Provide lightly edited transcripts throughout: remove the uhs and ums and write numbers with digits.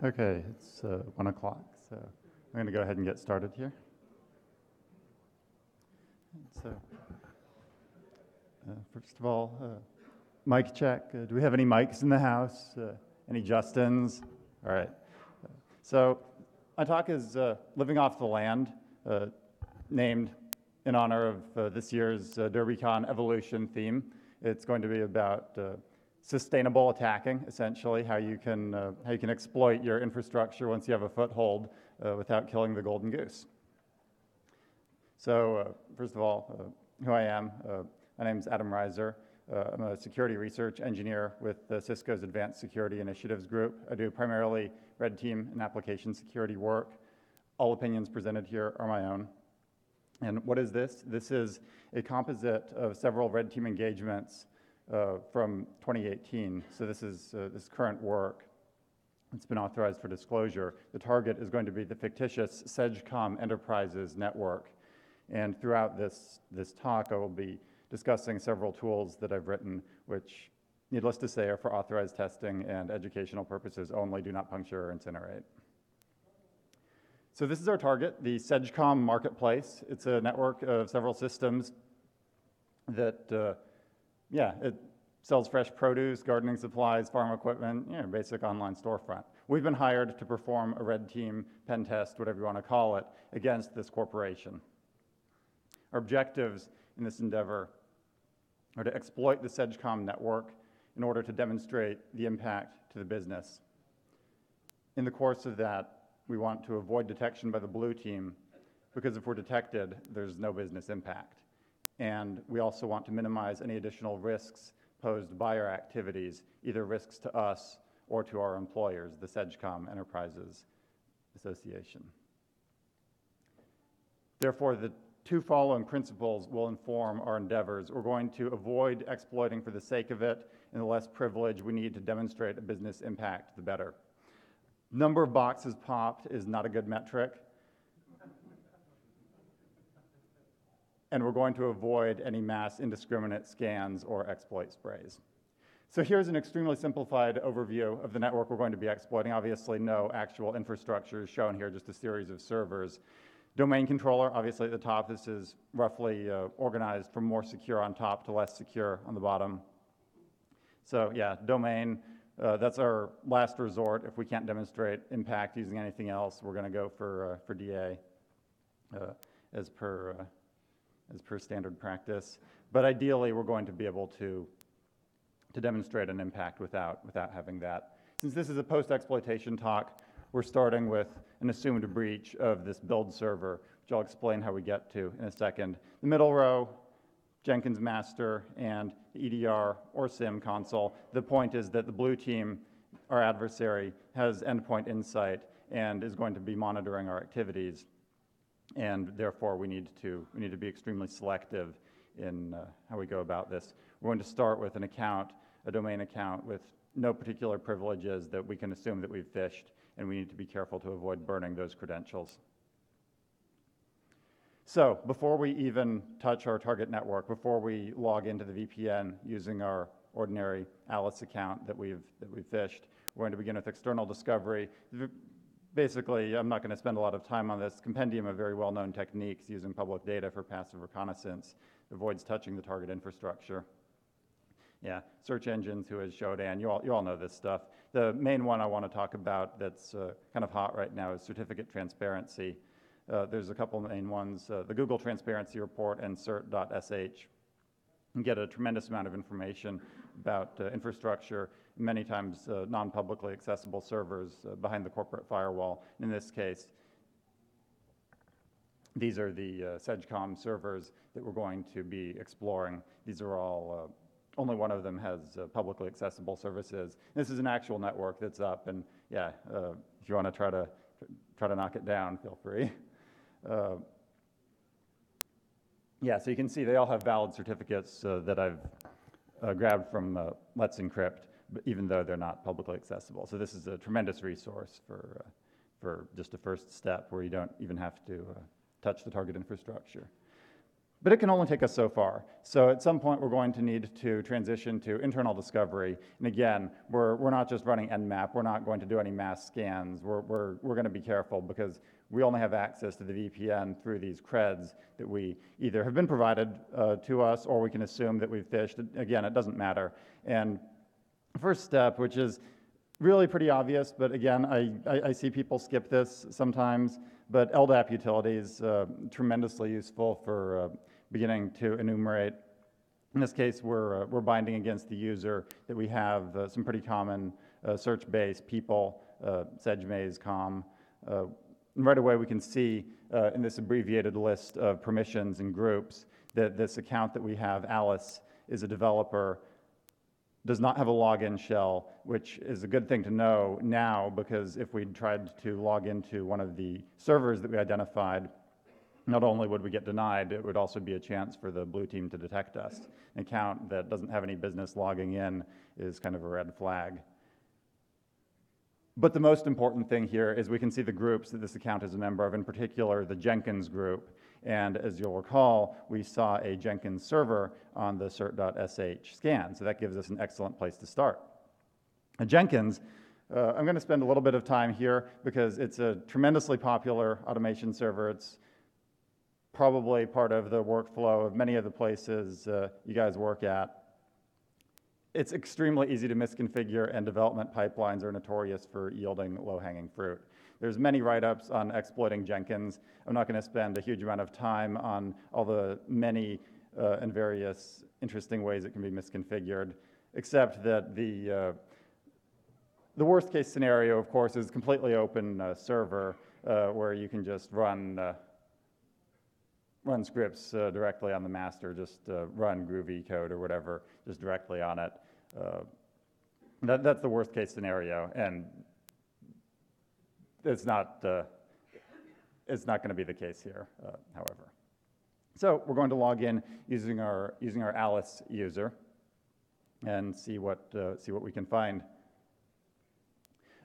Okay, it's 1 o'clock, so I'm going to go ahead and get started here. So, first of all, mic check. Do we have any mics in the house? Any Justins? All right. So, my talk is Living Off the Land, named in honor of this year's DerbyCon Evolution theme. It's going to be about sustainable attacking, essentially, how you can exploit your infrastructure once you have a foothold without killing the golden goose. So, first of all, who I am, my name is Adam Reiser. I'm a security research engineer with Cisco's Advanced Security Initiatives Group. I do primarily red team and application security work. All opinions presented here are my own. And what is this? This is a composite of several red team engagements from 2018. So this is this current work. It's been authorized for disclosure. The target is going to be the fictitious SEDGCOM Enterprises network. And throughout this talk, I will be discussing several tools that I've written, which, needless to say, are for authorized testing and educational purposes only, do not puncture or incinerate. So this is our target, the SEDGCOM Marketplace. It's a network of several systems that it sells fresh produce, gardening supplies, farm equipment, basic online storefront. We've been hired to perform a red team pen test, whatever you want to call it, against this corporation. Our objectives in this endeavor are to exploit the SEDGCOM network in order to demonstrate the impact to the business. In the course of that, we want to avoid detection by the blue team, because if we're detected, there's no business impact. And we also want to minimize any additional risks posed by our activities, either risks to us or to our employers, the SEDGCOM Enterprises Association. Therefore, the two following principles will inform our endeavors. We're going to avoid exploiting for the sake of it, and the less privilege we need to demonstrate a business impact, the better. Number of boxes popped is not a good metric. And we're going to avoid any mass indiscriminate scans or exploit sprays. So here's an extremely simplified overview of the network we're going to be exploiting. Obviously, no actual infrastructure is shown here, just a series of servers. Domain controller, obviously at the top, this is roughly organized from more secure on top to less secure on the bottom. So yeah, domain, that's our last resort. If we can't demonstrate impact using anything else, we're going to go for DA as per standard practice. But ideally, we're going to be able to demonstrate an impact without having that. Since this is a post-exploitation talk, we're starting with an assumed breach of this build server, which I'll explain how we get to in a second. The middle row, Jenkins master, and the EDR or SIM console. The point is that the blue team, our adversary, has endpoint insight and is going to be monitoring our activities. And therefore, we need to be extremely selective in how we go about this. We're going to start with an account, a domain account with no particular privileges that we can assume that we've phished, and we need to be careful to avoid burning those credentials. So before we even touch our target network, before we log into the VPN using our ordinary Alice account that we've phished, we're going to begin with external discovery. Basically, I'm not going to spend a lot of time on this. Compendium of very well-known techniques using public data for passive reconnaissance avoids touching the target infrastructure. Yeah, search engines, who has Shodan, you all know this stuff. The main one I want to talk about that's kind of hot right now is certificate transparency. There's a couple main ones, the Google Transparency Report and cert.sh. You get a tremendous amount of information about infrastructure, many times non-publicly accessible servers behind the corporate firewall. In this case, these are the SEDGCOM servers that we're going to be exploring. These are all, only one of them has publicly accessible services. This is an actual network that's up, and yeah, if you want to try to knock it down, feel free. Yeah, so you can see they all have valid certificates that I've grabbed from Let's Encrypt, even though they're not publicly accessible. So this is a tremendous resource for just a first step where you don't even have to touch the target infrastructure. But it can only take us so far. So at some point, we're going to need to transition to internal discovery. And again, we're not just running Nmap. We're not going to do any mass scans. We're going to be careful because we only have access to the VPN through these creds that we either have been provided to us or we can assume that we've fished. Again, it doesn't matter. And the first step, which is really pretty obvious, but again, I see people skip this sometimes, but LDAP utilities, tremendously useful for beginning to enumerate. In this case, we're binding against the user that we have some pretty common search-based people, sedgmaze, com. And right away, we can see in this abbreviated list of permissions and groups that this account that we have, Alice, is a developer, does not have a login shell, which is a good thing to know now because if we tried to log into one of the servers that we identified, not only would we get denied, it would also be a chance for the blue team to detect us. An account that doesn't have any business logging in is kind of a red flag. But the most important thing here is we can see the groups that this account is a member of, in particular the Jenkins group. And as you'll recall, we saw a Jenkins server on the cert.sh scan, so that gives us an excellent place to start. Jenkins, I'm going to spend a little bit of time here because it's a tremendously popular automation server. It's probably part of the workflow of many of the places you guys work at. It's extremely easy to misconfigure, and development pipelines are notorious for yielding low-hanging fruit. There's many write-ups on exploiting Jenkins. I'm not going to spend a huge amount of time on all the many and various interesting ways it can be misconfigured, except that the worst-case scenario, of course, is completely open server where you can just run scripts directly on the master, just run Groovy code or whatever, just directly on it. That's the worst case scenario, and it's not going to be the case here, however. So we're going to log in using our Alice user and see what we can find.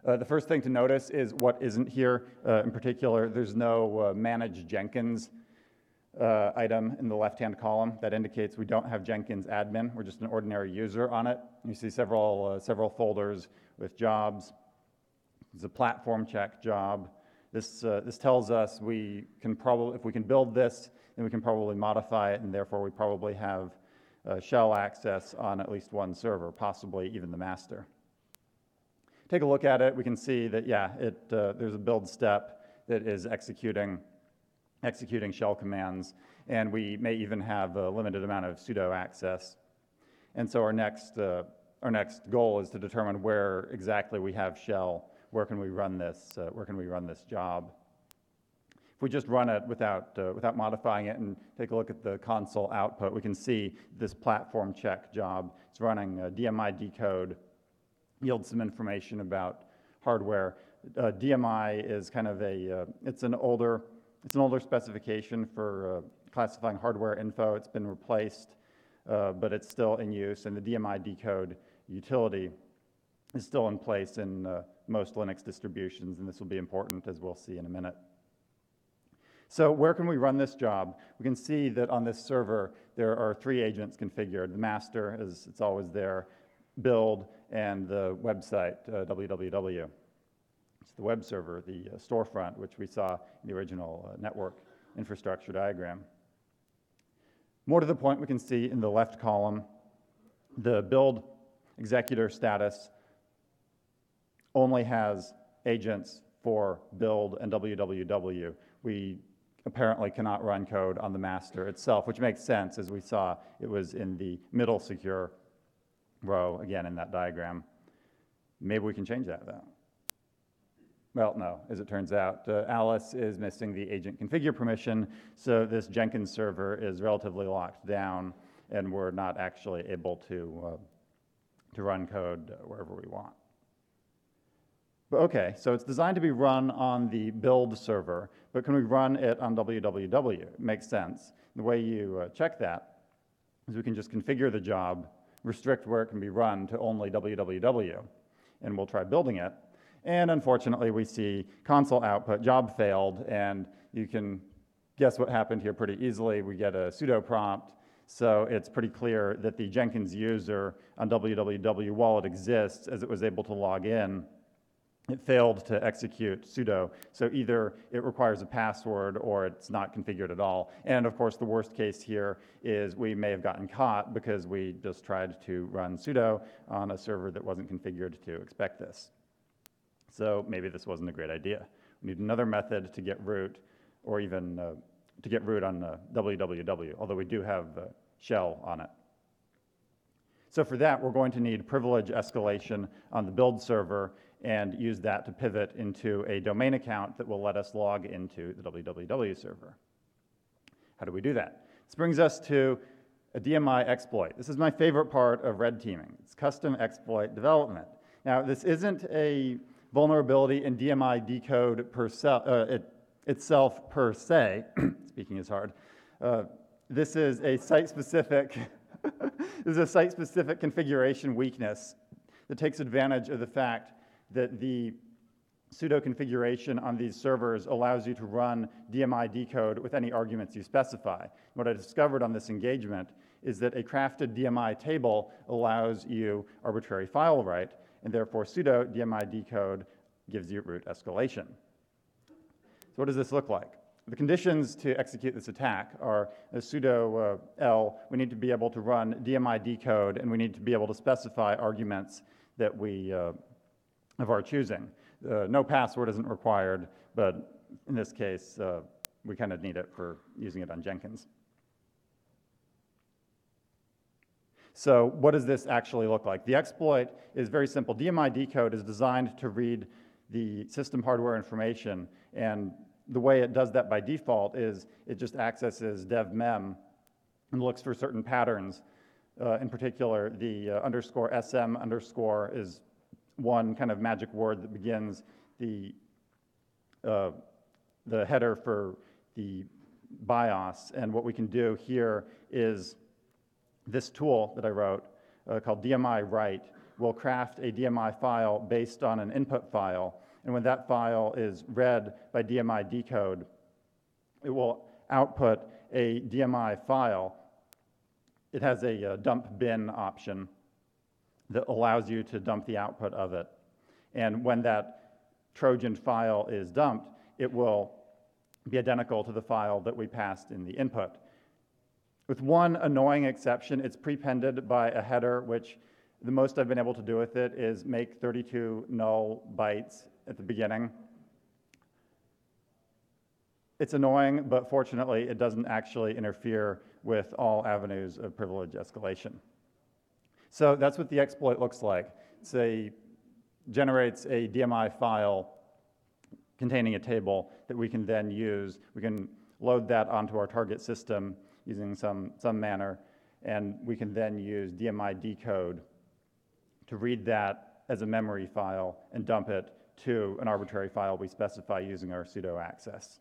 The first thing to notice is what isn't here. In particular, there's no manage Jenkins item in the left-hand column. That indicates we don't have Jenkins admin. We're just an ordinary user on it. You see several folders with jobs. There's a platform check job. This tells us we can probably, if we can build this, then we can probably modify it, and therefore we probably have shell access on at least one server, possibly even the master. Take a look at it. We can see that, yeah, there's a build step that is executing shell commands, and we may even have a limited amount of sudo access. And so our next goal is to determine where exactly we have shell. Where can we run this? Where can we run this job? If we just run it without modifying it and take a look at the console output, we can see this platform check job. It's running DMI decode, yields some information about hardware. DMI is kind of it's an older specification for classifying hardware info. It's been replaced, but it's still in use, and the DMI decode utility is still in place in most Linux distributions, and this will be important, as we'll see in a minute. So where can we run this job? We can see that on this server, there are 3 agents configured. The master, as it's always there, build, and the website, www. It's the web server, the storefront, which we saw in the original network infrastructure diagram. More to the point, we can see in the left column, the build executor status only has agents for build and www. We apparently cannot run code on the master itself, which makes sense, as we saw it was in the middle secure row, again, in that diagram. Maybe we can change that, though. Well, no, as it turns out, Alice is missing the agent configure permission, so this Jenkins server is relatively locked down, and we're not actually able to run code wherever we want. But okay, so it's designed to be run on the build server, but can we run it on www? It makes sense. The way you check that is we can just configure the job, restrict where it can be run to only www, and we'll try building it. And unfortunately, we see console output, job failed, and you can guess what happened here pretty easily. We get a sudo prompt, so it's pretty clear that the Jenkins user on www, while it exists, as it was able to log in, it failed to execute sudo. So either it requires a password or it's not configured at all. And of course, the worst case here is we may have gotten caught because we just tried to run sudo on a server that wasn't configured to expect this. So maybe this wasn't a great idea. We need another method to get root, or even to get root on www, although we do have shell on it. So for that, we're going to need privilege escalation on the build server and use that to pivot into a domain account that will let us log into the www server. How do we do that? This brings us to a DMI exploit. This is my favorite part of red teaming. It's custom exploit development. Now, this isn't a vulnerability in DMI decode itself per se. Speaking is hard. This is a site-specific configuration weakness that takes advantage of the fact that the pseudo configuration on these servers allows you to run DMI decode with any arguments you specify. What I discovered on this engagement is that a crafted DMI table allows you arbitrary file write, and therefore pseudo DMI decode gives you root escalation. So what does this look like? The conditions to execute this attack are a sudo L. We need to be able to run DMI decode, and we need to be able to specify arguments that we of our choosing. No password isn't required, but in this case, we kind of need it for using it on Jenkins. So what does this actually look like? The exploit is very simple. DMI decode is designed to read the system hardware information, and the way it does that by default is it just accesses dev mem and looks for certain patterns. In particular, the _SM underscore is one kind of magic word that begins the header for the BIOS. And what we can do here is this tool that I wrote called DMI write will craft a DMI file based on an input file. And when that file is read by DMI decode, it will output a DMI file. It has a dump bin option that allows you to dump the output of it. And when that Trojan file is dumped, it will be identical to the file that we passed in the input. With one annoying exception, it's prepended by a header, which the most I've been able to do with it is make 32 null bytes at the beginning. It's annoying, but fortunately, it doesn't actually interfere with all avenues of privilege escalation. So that's what the exploit looks like. It generates a DMI file containing a table that we can then use. We can load that onto our target system using some manner, and we can then use DMI decode to read that as a memory file and dump it to an arbitrary file we specify using our sudo access.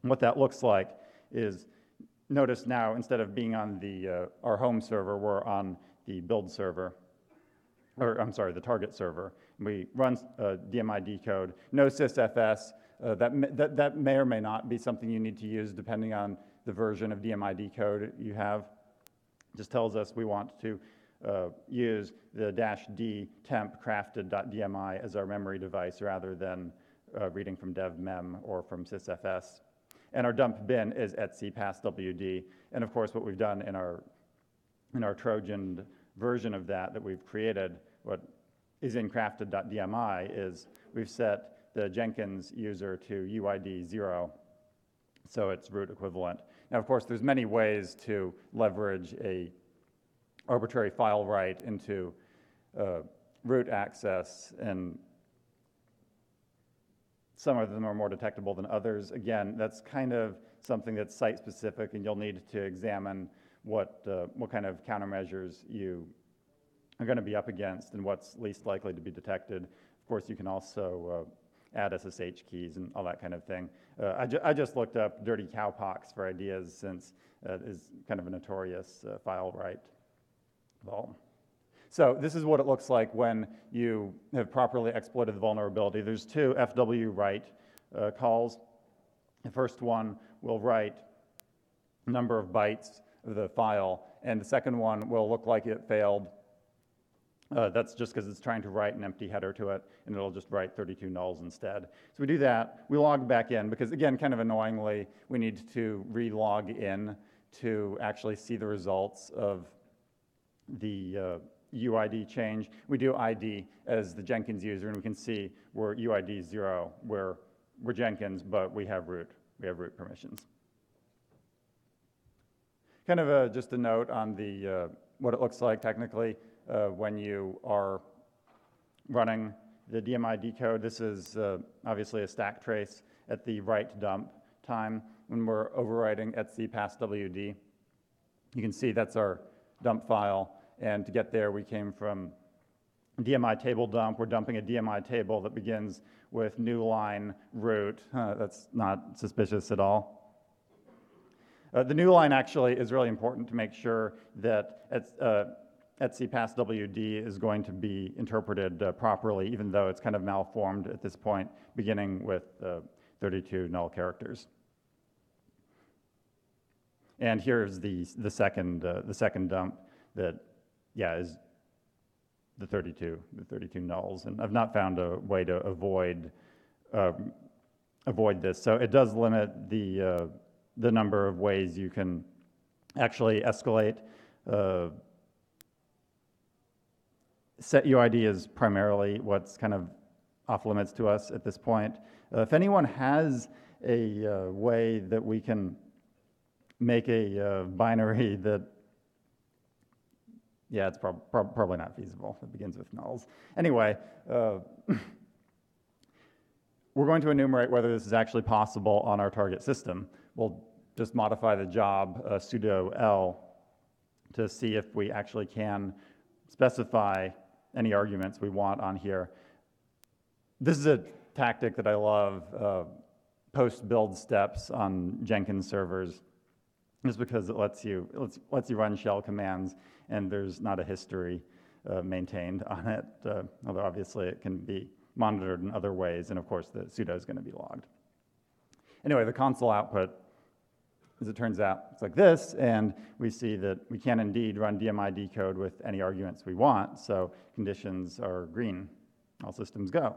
And what that looks like is, notice now, instead of being on our home server, we're on the build server, or I'm sorry, the target server. We run DMI decode, no sysfs. That may or may not be something you need to use depending on the version of DMI decode you have. It just tells us we want to use the -d temp crafted.dmi as our memory device rather than reading from dev mem or from sysfs. And our dump bin is etc passwd. And of course, what we've done in our Trojan version of that we've created, what is in crafted.dmi, is we've set the Jenkins user to UID 0, so it's root equivalent. Now, of course, there's many ways to leverage a arbitrary file write into root access, and some of them are more detectable than others. Again, that's kind of something that's site-specific, and you'll need to examine what kind of countermeasures you are going to be up against and what's least likely to be detected. Of course, you can also add SSH keys and all that kind of thing. I just looked up dirty cowpox for ideas, since it is kind of a notorious file write. Well, so this is what it looks like when you have properly exploited the vulnerability. There's two FW write calls. The first one will write a number of bytes of the file, and the second one will look like it failed. That's just because it's trying to write an empty header to it, and it'll just write 32 nulls instead. So we do that, we log back in, because again, kind of annoyingly, we need to re-log in to actually see the results of the UID change. We do ID as the Jenkins user, and we can see we're UID 0, where we're Jenkins, but we have root permissions. Kind of just a note on the what it looks like technically when you are running the DMID code. This is obviously a stack trace at the write dump time when we're overwriting etc pass WD. You can see that's our dump file, and to get there we came from DMI table dump. We're dumping a DMI table that begins with new line root. That's not suspicious at all. The new line actually is really important to make sure that etc pass WD is going to be interpreted properly, even though it's kind of malformed at this point, beginning with 32 null characters. And here's the second dump that, yeah, is the 32 nulls, and I've not found a way to avoid this. So it does limit the number of ways you can actually escalate. Set UID is primarily what's kind of off limits to us at this point. If anyone has a way that we can make a binary that, yeah, it's probably not feasible. It begins with nulls. Anyway, we're going to enumerate whether this is actually possible on our target system. We'll just modify the job sudo L to see if we actually can specify any arguments we want on here. This is a tactic that I love, post-build steps on Jenkins servers, just because it lets you run shell commands, and there's not a history maintained on it, although obviously it can be monitored in other ways, and of course the sudo is going to be logged. Anyway, the console output, as it turns out, it's like this, and we see that we can indeed run DMID code with any arguments we want, so conditions are green. All systems go.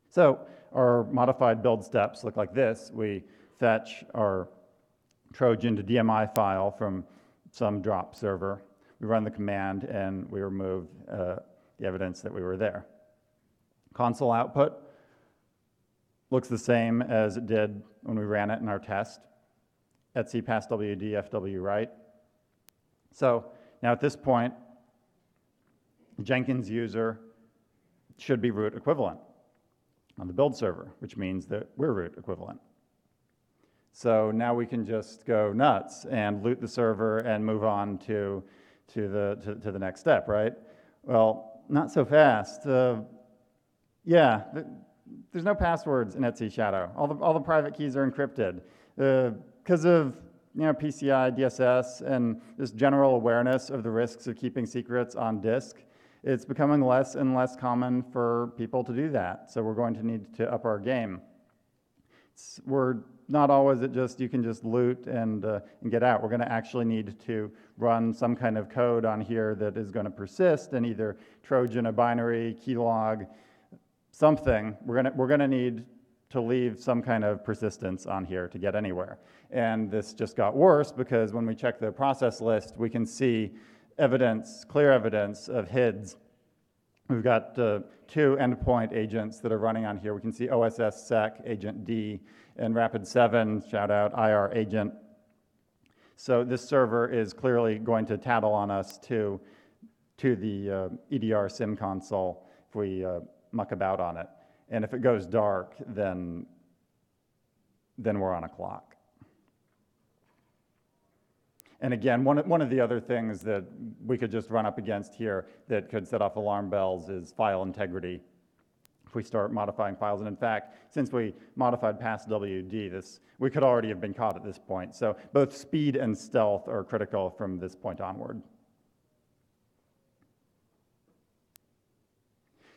So our modified build steps look like this. We fetch our Trojan to DMI file from some drop server. We run the command, and we remove the evidence that we were there. Console output looks the same as it did when we ran it in our test. etc pass WD FW write. So now at this point, Jenkins user should be root equivalent on the build server, which means that we're root equivalent. So now we can just go nuts and loot the server and move on to the next step, right? Well, not so fast. Yeah, there's no passwords in etc Shadow. All the private keys are encrypted. Because of PCI DSS and just general awareness of the risks of keeping secrets on disk, it's becoming less and less common for people to do that. So we're going to need to up our game. We're not always at just you can just loot and get out. We're going to actually need to run some kind of code on here that is going to persist and either Trojan a binary, keylog, something. We're going to need to leave some kind of persistence on here to get anywhere. And this just got worse because when we check the process list, we can see evidence, clear evidence of HIDs. We've got 2 endpoint agents that are running on here. We can see OSS-sec, agent D, and Rapid7, shout out, IR agent. So this server is clearly going to tattle on us to the EDR SIM console if we muck about on it. And if it goes dark, then we're on a clock. And again, one of the other things that we could just run up against here that could set off alarm bells is file integrity. If we start modifying files, and in fact, since we modified pass WD, we could already have been caught at this point. So both speed and stealth are critical from this point onward.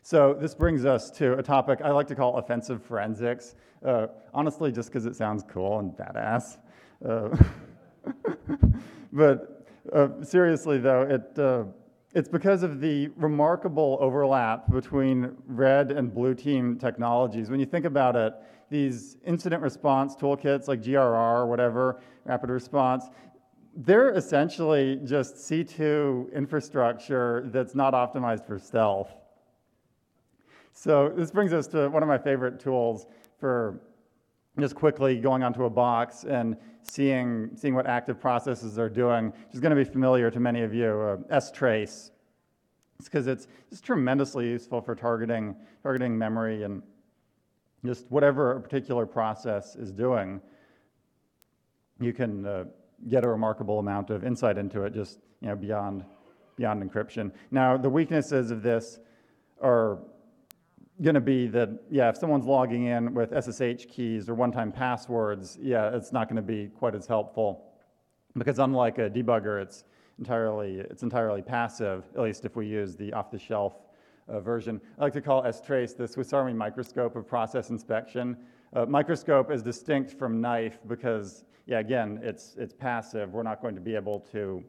So this brings us to a topic I like to call offensive forensics, honestly just because it sounds cool and badass. But seriously though, it's because of the remarkable overlap between red and blue team technologies. When you think about it, these incident response toolkits like GRR or whatever, rapid response, they're essentially just C2 infrastructure that's not optimized for stealth. So this brings us to one of my favorite tools for just quickly going onto a box and seeing what active processes are doing, which is going to be familiar to many of you, strace. It's because it's tremendously useful for targeting memory and just whatever a particular process is doing. You can get a remarkable amount of insight into it just beyond encryption. Now, the weaknesses of this are going to be that, if someone's logging in with SSH keys or one-time passwords, it's not going to be quite as helpful, because unlike a debugger, it's entirely passive, at least if we use the off-the-shelf version. I like to call strace the Swiss Army microscope of process inspection. Microscope is distinct from knife because, again, it's passive. We're not going to be able to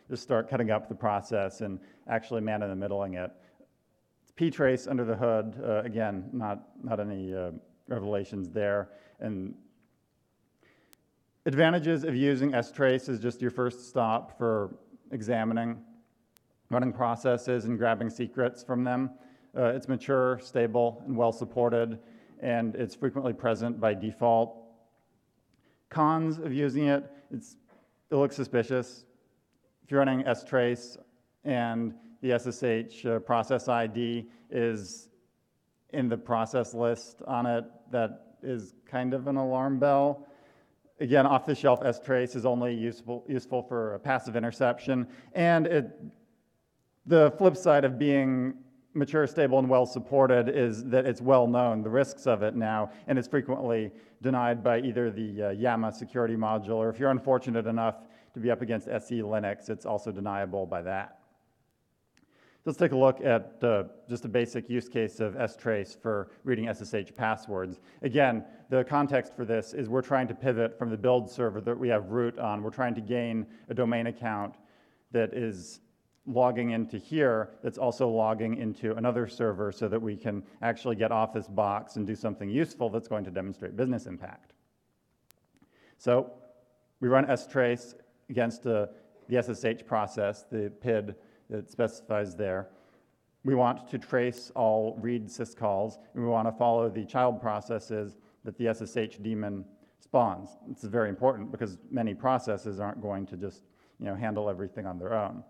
just start cutting up the process and actually man-in-the-middling it. Ptrace under the hood, again, not any revelations there. And advantages of using strace is just your first stop for examining running processes and grabbing secrets from them. It's mature, stable, and well supported, and it's frequently present by default. Cons of using it looks suspicious. If you're running strace and the SSH process ID is in the process list on it, that is kind of an alarm bell. Again, off-the-shelf strace is only useful for passive interception, and the flip side of being mature, stable, and well supported is that it's well known, the risks of it now, and it's frequently denied by either the Yammer security module, or if you're unfortunate enough to be up against SE Linux, it's also deniable by that. Let's take a look at just a basic use case of strace for reading SSH passwords. Again, the context for this is we're trying to pivot from the build server that we have root on. We're trying to gain a domain account that is logging into here, that's also logging into another server so that we can actually get off this box and do something useful that's going to demonstrate business impact. So we run strace against the SSH process, the PID that specifies there. We want to trace all read syscalls, and we want to follow the child processes that the SSH daemon spawns. This is very important because many processes aren't going to just handle everything on their own.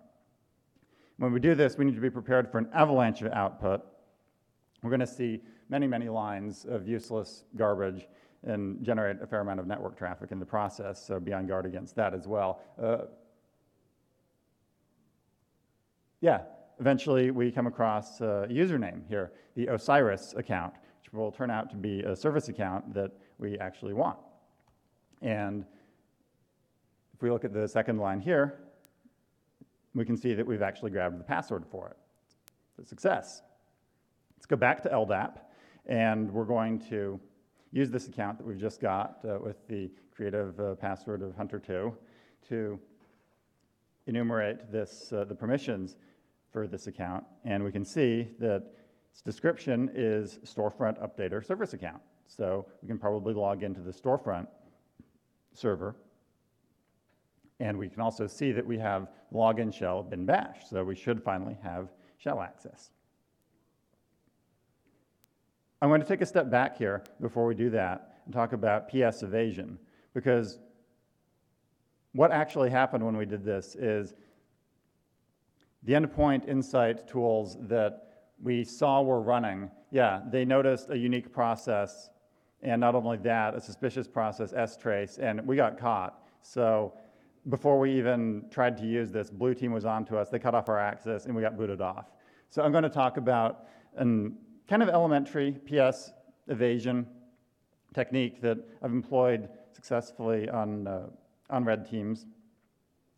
When we do this, we need to be prepared for an avalanche of output. We're going to see many, many lines of useless garbage and generate a fair amount of network traffic in the process, so be on guard against that as well. Eventually we come across a username here, the Osiris account, which will turn out to be a service account that we actually want. And if we look at the second line here, we can see that we've actually grabbed the password for it. It's a success. Let's go back to LDAP, and we're going to use this account that we've just got with the creative password of Hunter2 to enumerate the permissions for this account, and we can see that its description is storefront updater service account. So we can probably log into the storefront server, and we can also see that we have login shell bin bash, so we should finally have shell access. I'm going to take a step back here before we do that and talk about PS evasion, because what actually happened when we did this is the endpoint insight tools that we saw were running, they noticed a unique process, and not only that, a suspicious process, strace, and we got caught. So before we even tried to use this, Blue Team was on to us, they cut off our access, and we got booted off. So I'm going to talk about a kind of elementary PS evasion technique that I've employed successfully on red teams.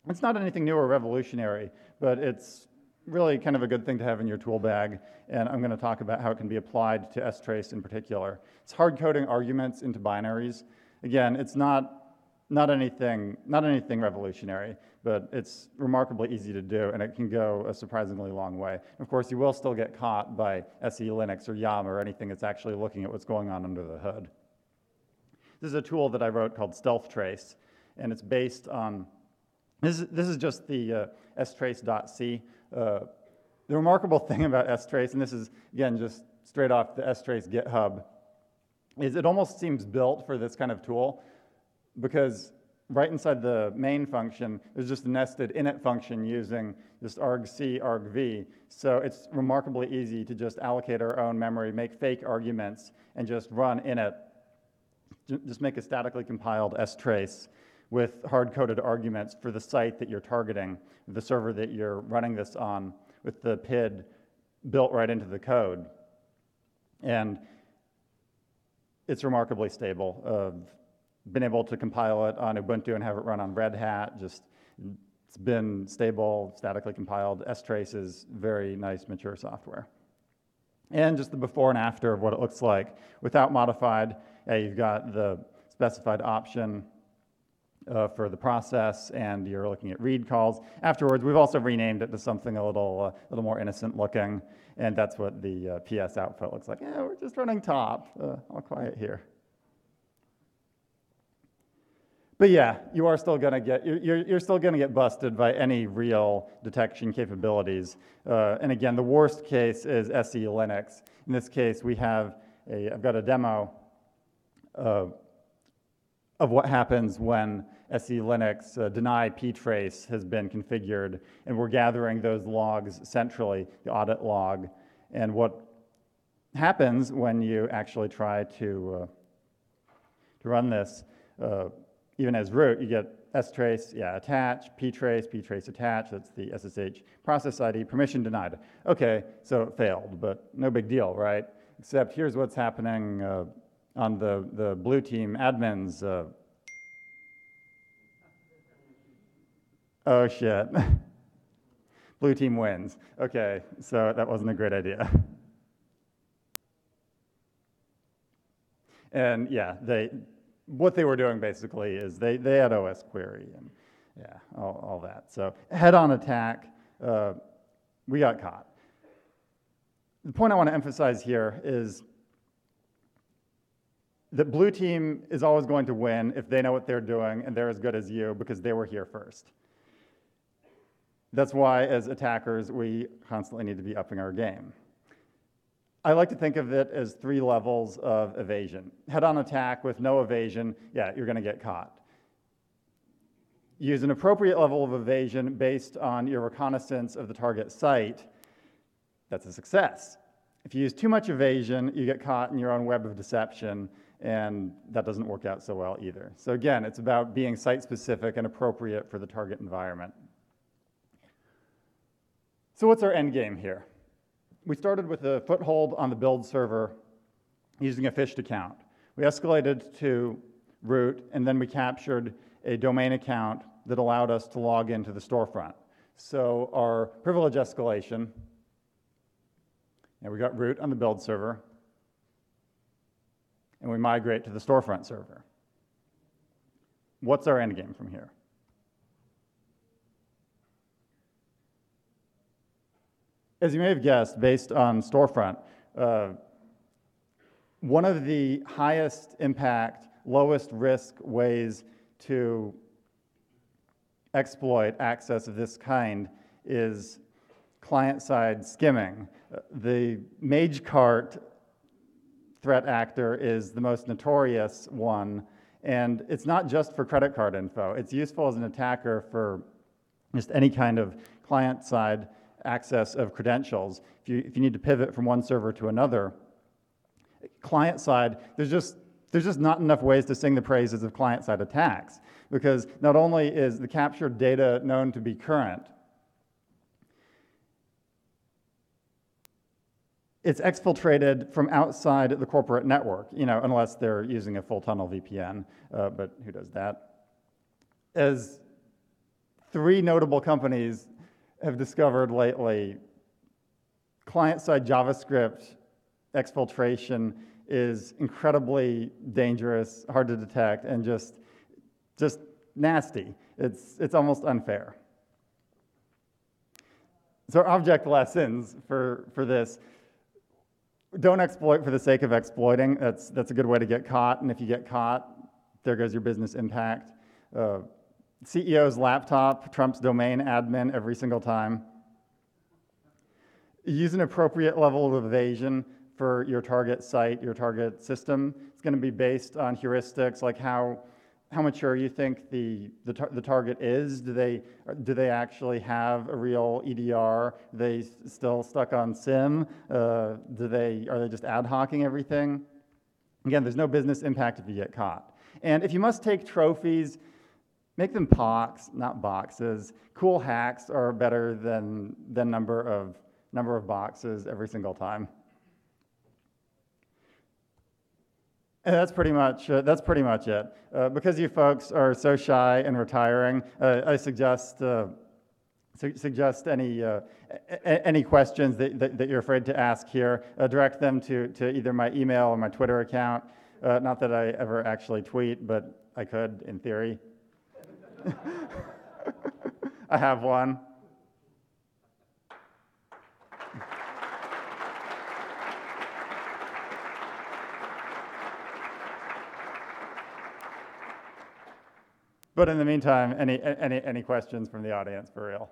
It's not anything new or revolutionary, but it's really kind of a good thing to have in your tool bag, and I'm going to talk about how it can be applied to strace in particular. It's hard coding arguments into binaries. Again, it's not anything revolutionary, but it's remarkably easy to do, and it can go a surprisingly long way. Of course, you will still get caught by SE Linux or Yum or anything that's actually looking at what's going on under the hood. This is a tool that I wrote called Stealth Trace, and it's based on, this is just the strace.c. The remarkable thing about strace, and this is, again, just straight off the strace GitHub, is it almost seems built for this kind of tool, because right inside the main function, there's just a nested init function using just argc, argv. So it's remarkably easy to just allocate our own memory, make fake arguments, and just run init. Just make a statically compiled strace with hard-coded arguments for the site that you're targeting, the server that you're running this on, with the PID built right into the code. And it's remarkably stable. Been able to compile it on Ubuntu and have it run on Red Hat. It's been stable, statically compiled. strace is very nice, mature software. And just the before and after of what it looks like. Without modified, you've got the specified option for the process, and you're looking at read calls. Afterwards, we've also renamed it to something a little more innocent looking, and that's what the PS output looks like. Yeah, we're just running top. All quiet here. But yeah, you are still going to get, you're still going to get busted by any real detection capabilities. And again, the worst case is SE Linux. In this case, I've got a demo of what happens when SE Linux deny ptrace has been configured, and we're gathering those logs centrally, the audit log. And what happens when you actually try to run this, even as root, you get strace, attach, ptrace attach, that's the SSH process ID, permission denied. Okay, so it failed, but no big deal, right? Except here's what's happening on the blue team admins. Oh shit. Blue team wins. Okay, so that wasn't a great idea. And yeah, what they were doing basically is they had OS query and all that. So head-on attack, we got caught. The point I want to emphasize here is that blue team is always going to win if they know what they're doing and they're as good as you because they were here first. That's why, as attackers, we constantly need to be upping our game. I like to think of it as 3 levels of evasion. Head-on attack with no evasion, you're going to get caught. Use an appropriate level of evasion based on your reconnaissance of the target site. That's a success. If you use too much evasion, you get caught in your own web of deception, and that doesn't work out so well either. So again, it's about being site-specific and appropriate for the target environment. So what's our end game here? We started with a foothold on the build server using a phished account. We escalated to root, and then we captured a domain account that allowed us to log into the storefront. So our privilege escalation, and we got root on the build server, and we migrate to the storefront server. What's our end game from here? As you may have guessed, based on storefront, one of the highest impact, lowest risk ways to exploit access of this kind is client-side skimming. The Magecart threat actor is the most notorious one, and it's not just for credit card info. It's useful as an attacker for just any kind of client-side access of credentials. If you need to pivot from one server to another, client-side, there's just not enough ways to sing the praises of client-side attacks, because not only is the captured data known to be current, it's exfiltrated from outside the corporate network, unless they're using a full tunnel VPN, but who does that? As 3 notable companies have discovered lately, client-side JavaScript exfiltration is incredibly dangerous, hard to detect, and just nasty. It's almost unfair. So our object lessons for this: don't exploit for the sake of exploiting. That's a good way to get caught, and if you get caught, there goes your business impact. CEO's laptop trumps domain admin every single time. Use an appropriate level of evasion for your target site, your target system. It's going to be based on heuristics like how mature you think the target is. Do they actually have a real EDR? Are they still stuck on SIM? Are they just ad hocing everything? Again, there's no business impact if you get caught. And if you must take trophies, make them POCs, not boxes. Cool hacks are better than number of boxes every single time. And that's pretty much it. Because you folks are so shy and retiring, I suggest any questions that you're afraid to ask here. Direct them to either my email or my Twitter account. Not that I ever actually tweet, but I could in theory. I have one. But in the meantime, any questions from the audience for real?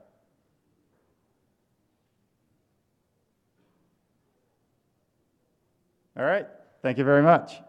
All right, thank you very much.